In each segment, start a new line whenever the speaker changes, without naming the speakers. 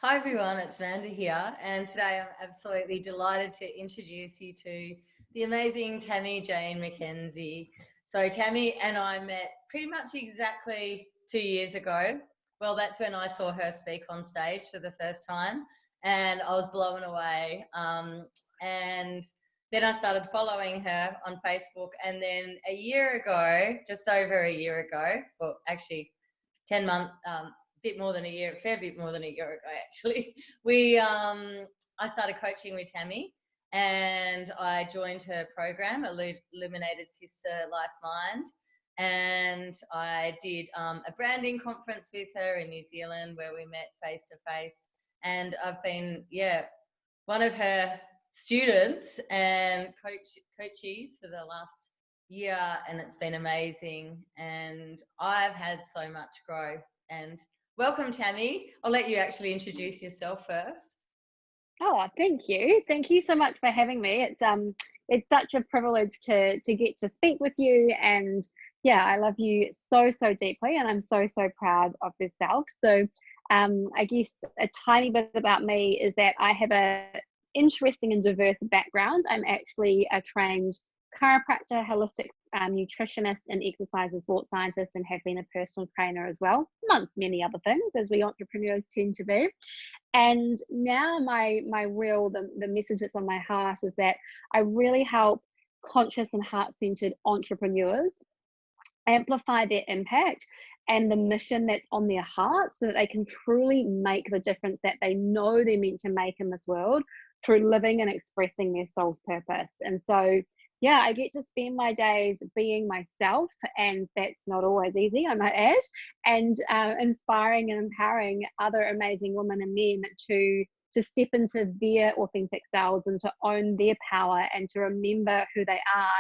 Hi everyone, it's Vanda here, and today I'm absolutely delighted to introduce you to the amazing Tammy Jane Mackenzie. So, Tammy and I met pretty much exactly 2 years ago. Well, that's when I saw her speak on stage for the first time, and I was blown away. And then I started following her on Facebook, and then a year ago, just over a year ago, well, actually 10 months, bit more than a year, a fair bit more than a year ago, actually, I started coaching with Tammy, and I joined her program, Illuminated Sister Life Mind. And I did a branding conference with her in New Zealand where we met face to face. And I've been, one of her students and coachees for the last year, and it's been amazing. And I've had so much growth. And welcome, Tammy. I'll let you actually introduce yourself first.
Oh, thank you. Thank you so much for having me. It's such a privilege to get to speak with you, and yeah, I love you so deeply, and I'm so proud of yourself. So I guess a tiny bit about me is that I have a interesting and diverse background. I'm actually a trained chiropractor, holistic nutritionist, and exercise and sports scientist, and have been a personal trainer as well, amongst many other things, as we entrepreneurs tend to be. And now my real the message that's on my heart is that I really help conscious and heart-centered entrepreneurs amplify their impact and the mission that's on their heart, so that they can truly make the difference that they know they're meant to make in this world through living and expressing their soul's purpose. And so yeah, I get to spend my days being myself, and that's not always easy, I might add, and inspiring and empowering other amazing women and men to step into their authentic selves and to own their power and to remember who they are,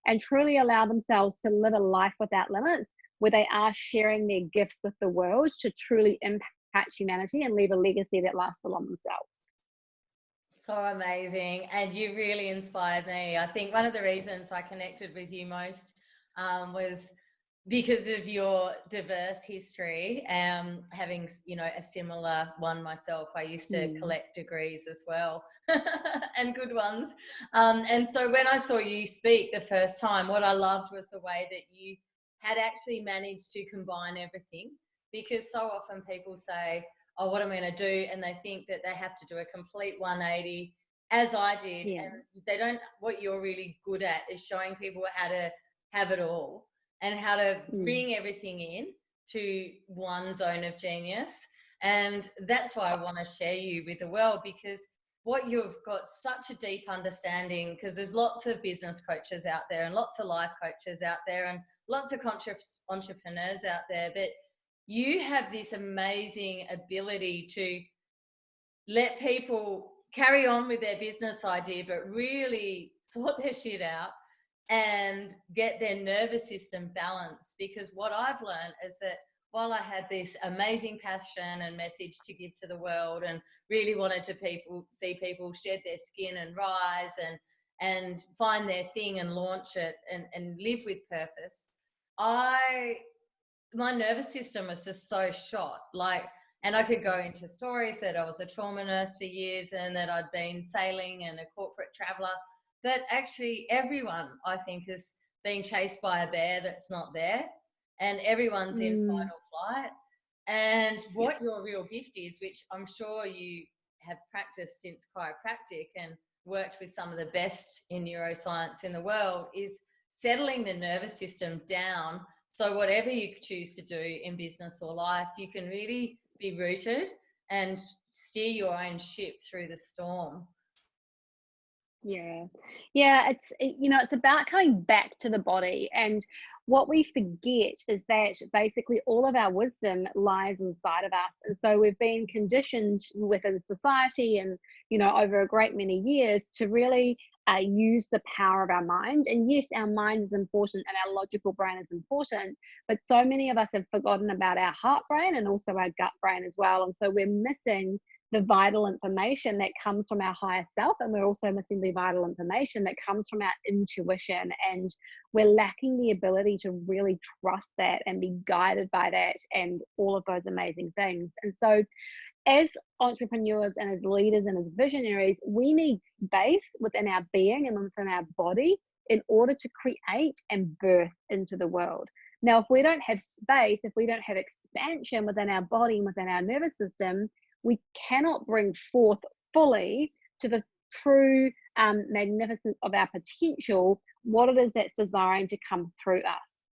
and truly allow themselves to live a life without limits, where they are sharing their gifts with the world to truly impact humanity and leave a legacy that lasts beyond themselves.
So amazing. And you really inspired me. I think one of the reasons I connected with you most was because of your diverse history. Having, a similar one myself. I used to
Mm.
collect degrees as well, and good ones. And so when I saw you speak the first time, what I loved was the way that you had actually managed to combine everything. Because so often people say, oh, what am I going to do? And they think that they have to do a complete 180, as I did.
Yeah.
And they don't, what you're really good at is showing people how to have it all and how to
Mm.
bring everything in to one zone of genius. And that's why I want to share you with the world, because what you've got such a deep understanding, because there's lots of business coaches out there and lots of life coaches out there and lots of entrepreneurs out there, but you have this amazing ability to let people carry on with their business idea, but really sort their shit out and get their nervous system balanced. Because what I've learned is that while I had this amazing passion and message to give to the world and really wanted to see people shed their skin and rise and find their thing and launch it and live with purpose, I my nervous system was just so shot. And I could go into stories that I was a trauma nurse for years and that I'd been sailing and a corporate traveler. But actually, everyone, I think, is being chased by a bear that's not there, and everyone's in fight
Mm.
or flight. And
Yeah.
what your real gift is, which I'm sure you have practiced since chiropractic and worked with some of the best in neuroscience in the world, is settling the nervous system down, so whatever you choose to do in business or life, you can really be rooted and steer your own ship through the storm.
Yeah. Yeah, it's about coming back to the body. And what we forget is that basically all of our wisdom lies inside of us. And so we've been conditioned within society and, over a great many years to really use the power of our mind. And yes, our mind is important and our logical brain is important, but so many of us have forgotten about our heart brain and also our gut brain as well. And so we're missing the vital information that comes from our higher self, and we're also missing the vital information that comes from our intuition, and we're lacking the ability to really trust that and be guided by that and all of those amazing things. And so as entrepreneurs and as leaders and as visionaries, we need space within our being and within our body in order to create and birth into the world. Now, if we don't have space, if we don't have expansion within our body and within our nervous system, we cannot bring forth fully to the true magnificence of our potential what it is that's desiring to come through us.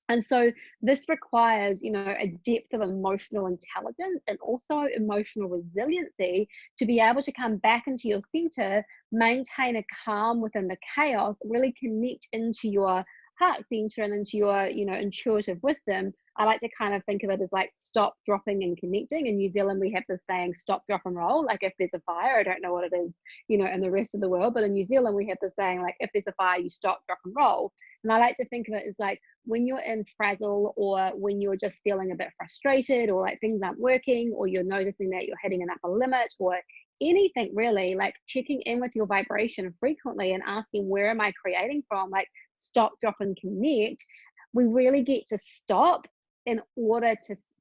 And so this requires, a depth of emotional intelligence and also emotional resiliency to be able to come back into your center, maintain a calm within the chaos, really connect into your heart center and into your, intuitive wisdom. I like to kind of think of it as like stop, dropping, and connecting. In New Zealand, we have this saying, stop, drop, and roll. Like if there's a fire, I don't know what it is, in the rest of the world, but in New Zealand, we have the saying, like, if there's a fire, you stop, drop, and roll. And I like to think of it as like when you're in frazzle, or when you're just feeling a bit frustrated, or like things aren't working, or you're noticing that you're hitting an upper limit, or anything really, like checking in with your vibration frequently and asking, where am I creating from? Like stop, drop, and connect. We really get to stop in order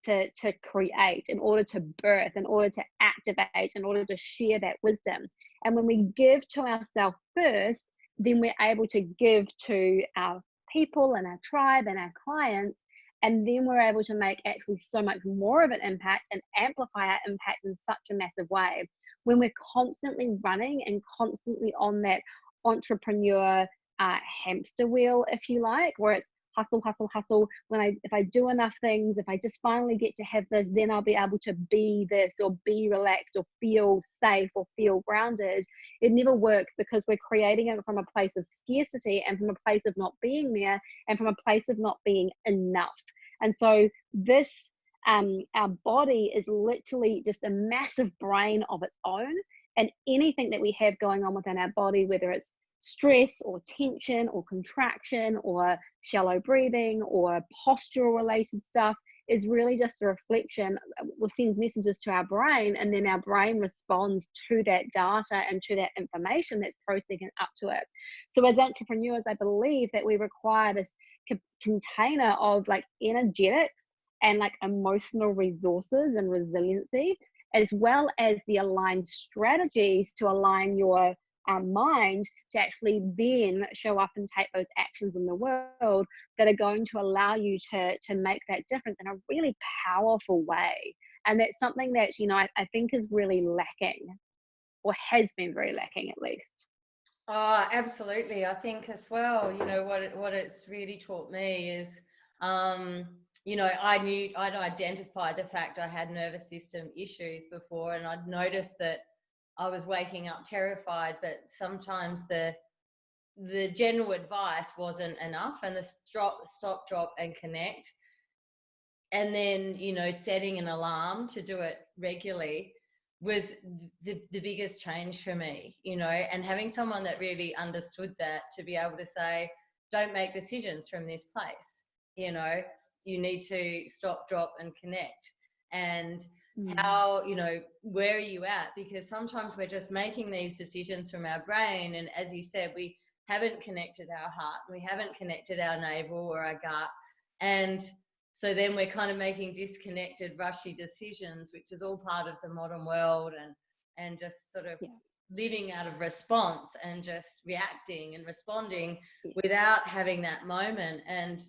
to create, in order to birth, in order to activate, in order to share that wisdom. And when we give to ourselves first, then we're able to give to our people and our tribe and our clients. And then we're able to make actually so much more of an impact and amplify our impact in such a massive way. When we're constantly running and constantly on that entrepreneur hamster wheel, if you like, where it's hustle, hustle, hustle. If I do enough things, if I just finally get to have this, then I'll be able to be this, or be relaxed, or feel safe, or feel grounded. It never works, because we're creating it from a place of scarcity, and from a place of not being there, and from a place of not being enough. And so this, our body is literally just a massive brain of its own, and anything that we have going on within our body, whether it's stress or tension or contraction or shallow breathing or postural related stuff, is really just a reflection. Well, sends messages to our brain, and then our brain responds to that data and to that information that's processing up to it. So as entrepreneurs, I believe that we require this container of like energetics and like emotional resources and resiliency, as well as the aligned strategies to align your mind to actually then show up and take those actions in the world that are going to allow you to make that difference in a really powerful way. And that's something that, I think is really lacking, or has been very lacking at least.
Oh, absolutely. I think as well, what it's really taught me is, I'd identified the fact I had nervous system issues before, and I'd noticed that I was waking up terrified, but sometimes the general advice wasn't enough, and the stop, drop, and connect, and then setting an alarm to do it regularly was the biggest change for me, and having someone that really understood that, to be able to say, don't make decisions from this place, you need to stop, drop, and connect. And how, where are you at? Because sometimes we're just making these decisions from our brain, and as you said, we haven't connected our heart, we haven't connected our navel or our gut, and so then we're kind of making disconnected, rushy decisions, which is all part of the modern world, and just sort of living out of response and just reacting and responding without having that moment. And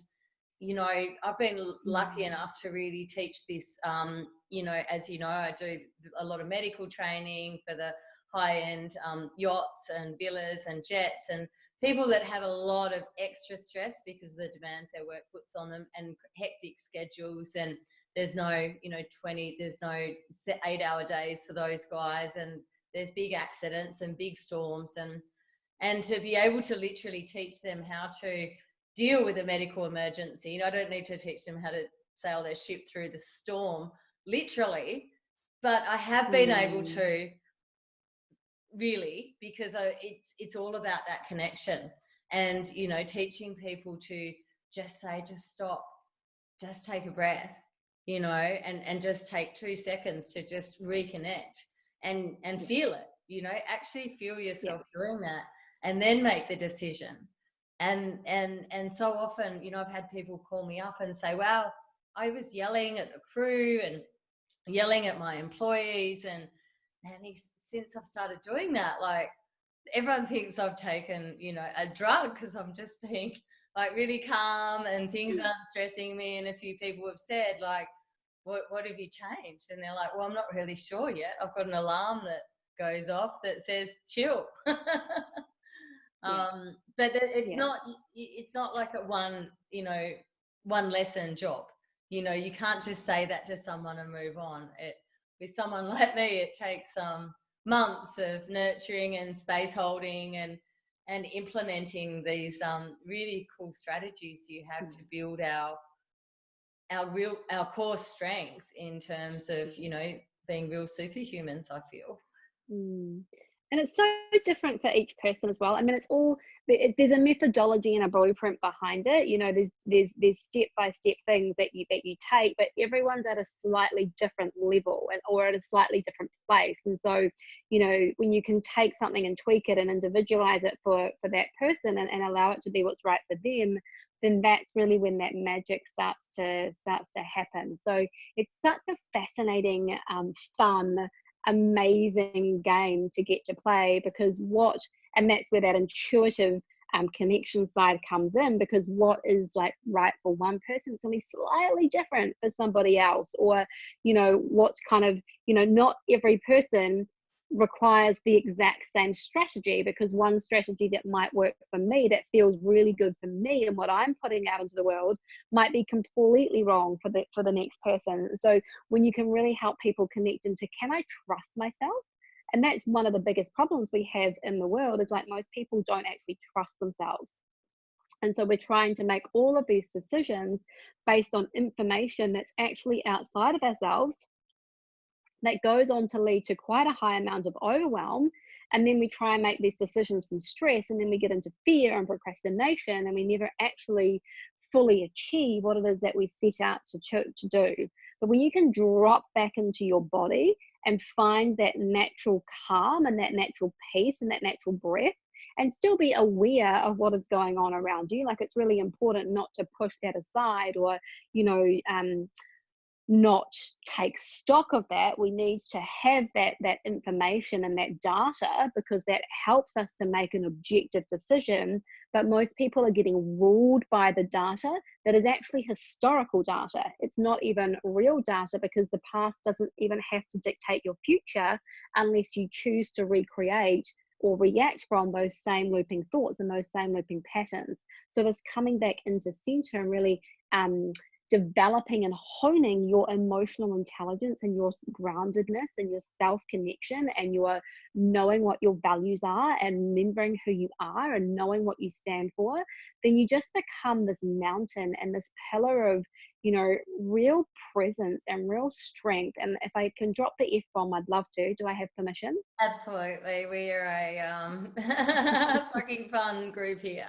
I've been lucky enough to really teach this, as I do a lot of medical training for the high-end yachts and villas and jets, and people that have a lot of extra stress because of the demands their work puts on them, and hectic schedules, and there's no, there's no 8-hour days for those guys, and there's big accidents and big storms, and to be able to literally teach them how to deal with a medical emergency. I don't need to teach them how to sail their ship through the storm, literally, but I have been able to, really, because it's all about that connection, and teaching people to just say, just stop, just take a breath, and just take 2 seconds to just reconnect. and feel it, you know, actually feel
Yeah.
yourself doing that, and then make the decision. And so often, you know, I've had people call me up and say, wow, I was yelling at the crew and yelling at my employees, and since I've started doing that, like, everyone thinks I've taken, you know, a drug, because I'm just being like really calm and things aren't stressing me. And a few people have said, like, what have you changed? And they're like, well, I'm not really sure yet. I've got an alarm that goes off that says chill.
Yeah.
But
Yeah.
it's not like a one, you know, one lesson job. You know, you can't just say that to someone and move on. With someone like me, it takes months of nurturing and space holding and implementing these really cool strategies you have to build our core strength in terms of, you know, being real superhumans, I feel.
Mm. And it's so different for each person as well. I mean, it's all there's a methodology and a blueprint behind it. You know, there's step by step things that you take, but everyone's at a slightly different level or at a slightly different place. And so, you know, when you can take something and tweak it and individualize it for that person and allow it to be what's right for them, then that's really when that magic starts to happen. So it's such a fascinating, fun, amazing game to get to play, because and that's where that intuitive connection side comes in, because what is like right for one person is only slightly different for somebody else. Or, you know, what's kind of, you know, not every person requires the exact same strategy, because one strategy that might work for me, that feels really good for me and what I'm putting out into the world, might be completely wrong for the next person. So when you can really help people connect into, can I trust myself? And that's one of the biggest problems we have in the world, is like most people don't actually trust themselves. And so we're trying to make all of these decisions based on information that's actually outside of ourselves, that goes on to lead to quite a high amount of overwhelm. And then we try and make these decisions from stress, and then we get into fear and procrastination, and we never actually fully achieve what it is that we set out to do. But when you can drop back into your body and find that natural calm and that natural peace and that natural breath, and still be aware of what is going on around you, like, it's really important not to push that aside, or, you know, not take stock of that. We need to have that information and that data, because that helps us to make an objective decision. But most people are getting ruled by the data that is actually historical data. It's not even real data, because the past doesn't even have to dictate your future unless you choose to recreate or react from those same looping thoughts and those same looping patterns. So this coming back into center and really developing and honing your emotional intelligence and your groundedness and your self-connection, and your knowing what your values are and remembering who you are and knowing what you stand for, then you just become this mountain and this pillar of, you know, real presence and real strength. And if I can drop the F-bomb, I'd love to. Do I have permission?
Absolutely. We are a fucking fun group here.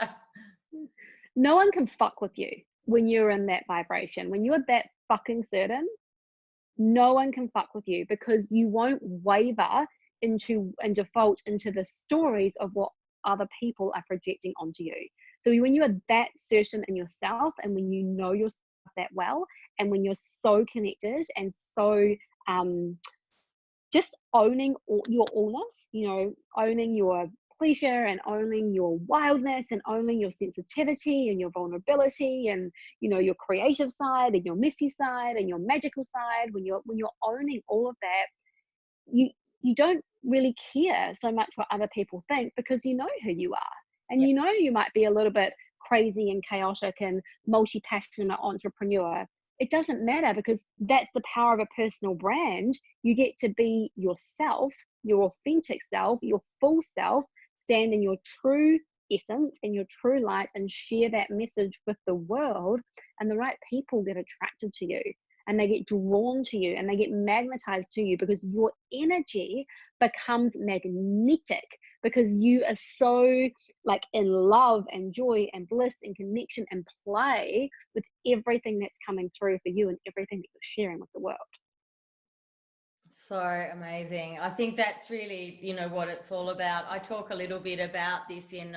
No one can fuck with you when you're in that vibration. When you're that fucking certain, no one can fuck with you, because you won't waver into and default into the stories of what other people are projecting onto you. So when you are that certain in yourself, and when you know yourself that well, and when you're so connected and so just owning your allness, you know, owning your pleasure and owning your wildness and owning your sensitivity and your vulnerability and, you know, your creative side and your messy side and your magical side, when you're owning all of that, you don't really care so much what other people think, because you know who you are. And
Yeah.
you know, you might be a little bit crazy and chaotic and multi-passionate entrepreneur. It doesn't matter, because that's the power of a personal brand. You get to be yourself, your authentic self, your full self, stand in your true essence and your true light, and share that message with the world. And the right people get attracted to you, and they get drawn to you, and they get magnetized to you, because your energy becomes magnetic, because you are so like in love and joy and bliss and connection and play with everything that's coming through for you and everything that you're sharing with the world.
So amazing. I think that's really, what it's all about. I talk a little bit about this in,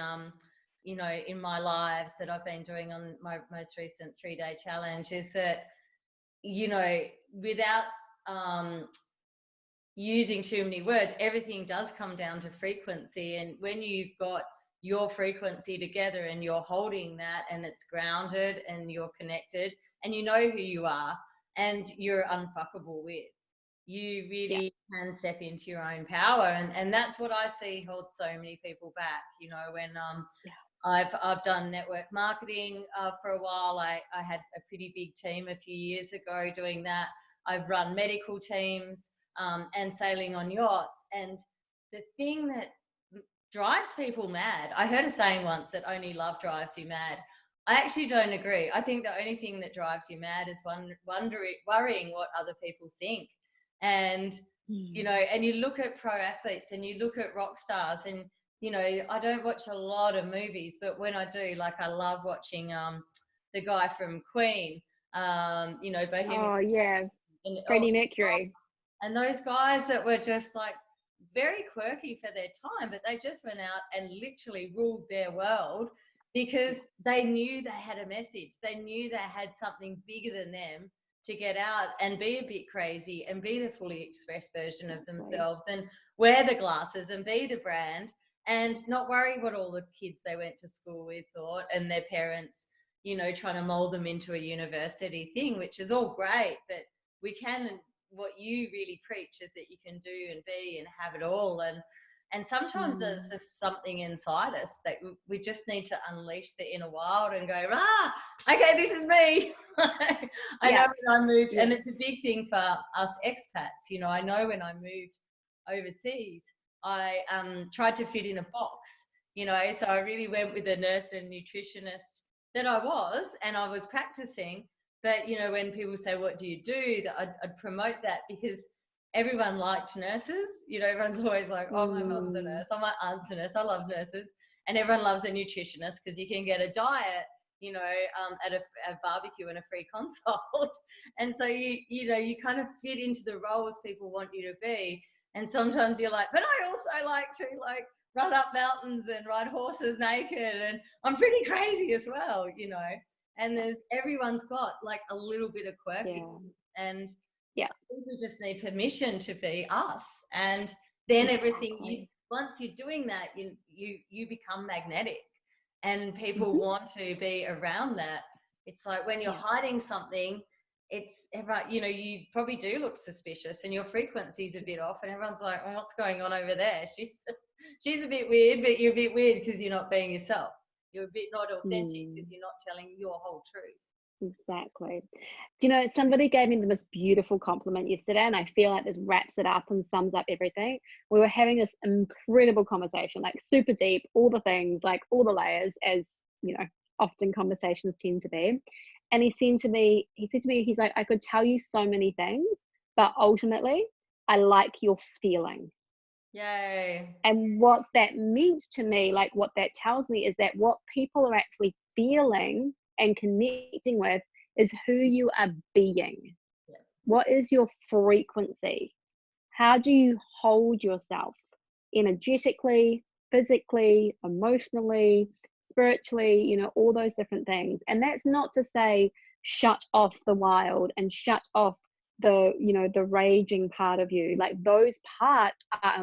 in my lives that I've been doing on my most recent 3-day challenge, is that, without using too many words, everything does come down to frequency. And when you've got your frequency together and you're holding that and it's grounded and you're connected and you know who you are and you're unfuckable with, you really can step into your own power. And that's what I see holds so many people back. When I've done network marketing for a while. I had a pretty big team a few years ago doing that. I've run medical teams and sailing on yachts. And the thing that drives people mad, I heard a saying once that only love drives you mad. I actually don't agree. I think the only thing that drives you mad is worrying what other people think. And, and you look at pro athletes and you look at rock stars, and, I don't watch a lot of movies, but when I do, like, I love watching the guy from Queen, Bohemian.
Oh, yeah. Freddie Mercury.
And those guys that were just like very quirky for their time, but they just went out and literally ruled their world because they knew they had a message. They knew they had something bigger than them to get out and be a bit crazy and be the fully expressed version of themselves and wear the glasses and be the brand and not worry what all the kids they went to school with thought and their parents, trying to mold them into a university thing, which is all great, but what you really preach is that you can do and be and have it all. And sometimes there's just something inside us that we just need to unleash the inner wild and go, okay, this is me. I know when I moved, and it's a big thing for us expats. I know when I moved overseas, I tried to fit in a box, so I really went with the nurse and nutritionist that I was, and I was practicing. But, when people say, what do you do? I'd promote that because everyone liked nurses. Everyone's always like, oh, my mum's a nurse. Oh, my aunt's a nurse. I love nurses. And everyone loves a nutritionist because you can get a diet, at a barbecue and a free consult. And so, you kind of fit into the roles people want you to be. And sometimes you're like, but I also like to run up mountains and ride horses naked. And I'm pretty crazy as well, And everyone's got like a little bit of quirky, and people just need permission to be us. And then everything, once you're doing that, you become magnetic, and people want to be around that. It's like when you're hiding something, it's everyone, you probably do look suspicious, and your frequency's a bit off, and everyone's like, oh, what's going on over there? She's a bit weird, but you're a bit weird because you're not being yourself. You're a bit not authentic because you're not telling your whole truth.
Exactly. Do you know, somebody gave me the most beautiful compliment yesterday, and I feel like this wraps it up and sums up everything. We were having this incredible conversation, like super deep, all the things, like all the layers, as often conversations tend to be. And he said to me, he's like, I could tell you so many things, but ultimately I like your feeling.
Yay.
And what that meant to me, like what that tells me, is that what people are actually feeling and connecting with is who you are being. What is your frequency? How do you hold yourself energetically, physically, emotionally, spiritually, all those different things. And that's not to say shut off the wild and shut off the the raging part of you. Like those parts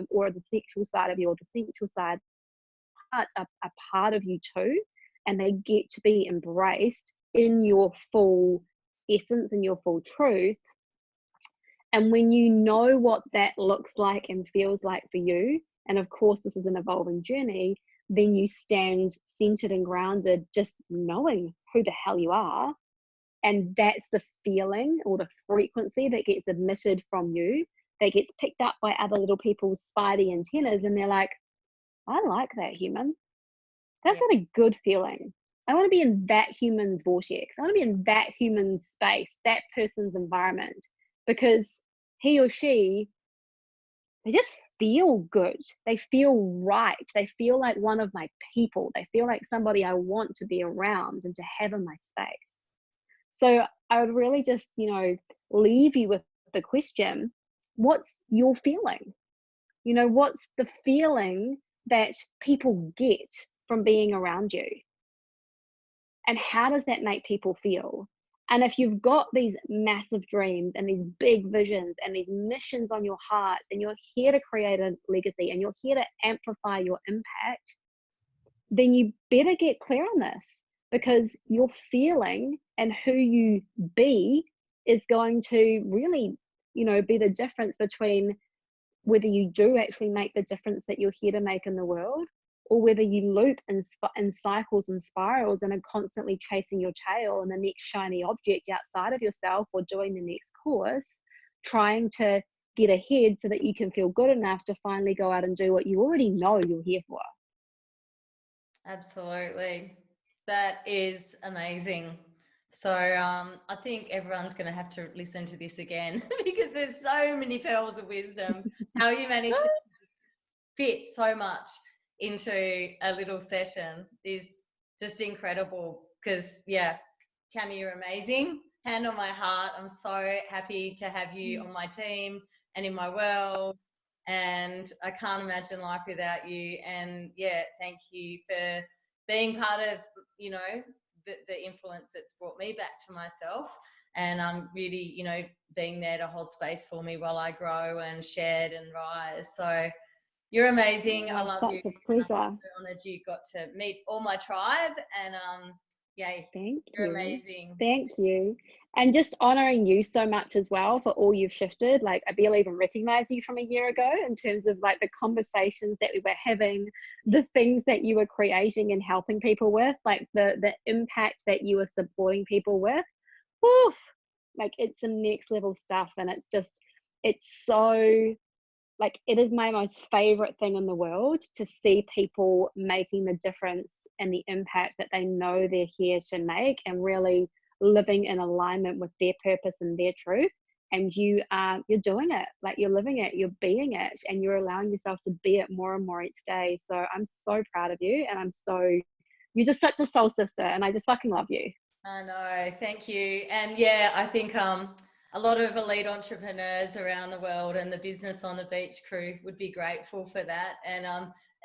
or the sexual side of you, or the sensual side parts are part of you too, and they get to be embraced in your full essence and your full truth. And when you know what that looks like and feels like for you, and of course this is an evolving journey, then you stand centered and grounded, just knowing who the hell you are. And that's the feeling or the frequency that gets emitted from you, that gets picked up by other little people's spidey antennas, and they're like, I like that human. That's got a good feeling. I want to be in that human's vortex. I want to be in that human's space, that person's environment, because he or she, they just feel good. They feel right. They feel like one of my people. They feel like somebody I want to be around and to have in my space. So I would really just, leave you with the question, what's your feeling? You know, what's the feeling that people get from being around you? And how does that make people feel? And if you've got these massive dreams and these big visions and these missions on your hearts, and you're here to create a legacy and you're here to amplify your impact, then you better get clear on this, because your feeling and who you be is going to really, you know, be the difference between whether you do actually make the difference that you're here to make in the world, or whether you loop in cycles and spirals and are constantly chasing your tail and the next shiny object outside of yourself, or doing the next course, trying to get ahead so that you can feel good enough to finally go out and do what you already know you're here for.
Absolutely. That is amazing. So I think everyone's going to have to listen to this again because there's so many pearls of wisdom. How you managed to fit so much into a little session is just incredible. Because, yeah, Tammy, you're amazing. Hand on my heart. I'm so happy to have you on my team and in my world. And I can't imagine life without you. And yeah, thank you for being part of, you know, the influence that's brought me back to myself. And I'm really, you know, being there to hold space for me while I grow and shed and rise. So you're amazing. I love you.
Such a pleasure.
I'm so honoured you got to meet all my tribe. And yay,
Thank
you're
you.
amazing.
Thank you. And just honoring you so much as well for all you've shifted. Like, I barely even recognized you from a year ago in terms of like the conversations that we were having, the things that you were creating and helping people with, like the impact that you were supporting people with. Woof, like it's some next level stuff. And it's so, like, it is my most favorite thing in the world to see people making the difference and the impact that they know they're here to make, and really living in alignment with their purpose and their truth. And you're doing it, like you're living it, you're being it, and you're allowing yourself to be it more and more each day. So I'm so proud of you, and you're just such a soul sister, and I just fucking love you.
I know, thank you. And yeah, I think a lot of elite entrepreneurs around the world and the Business on the Beach crew would be grateful for that. And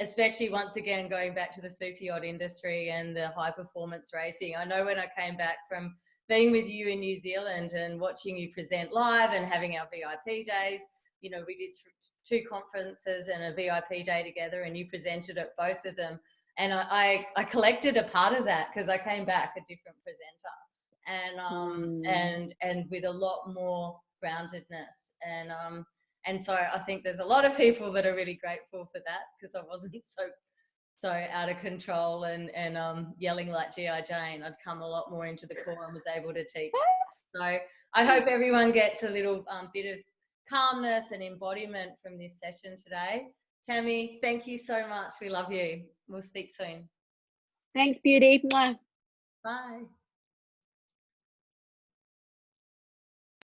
especially, once again, going back to the super yacht industry and the high performance racing. I know when I came back from being with you in New Zealand and watching you present live and having our VIP days, you know, we did 2 conferences and a VIP day together, and you presented at both of them. And I collected a part of that because I came back a different presenter, and with a lot more groundedness, and so I think there's a lot of people that are really grateful for that, because I wasn't so out of control and yelling like G.I. Jane. I'd come a lot more into the core and was able to teach. So I hope everyone gets a little bit of calmness and embodiment from this session today. Tammy, thank you so much. We love you. We'll speak soon.
Thanks, beauty. Mwah.
Bye.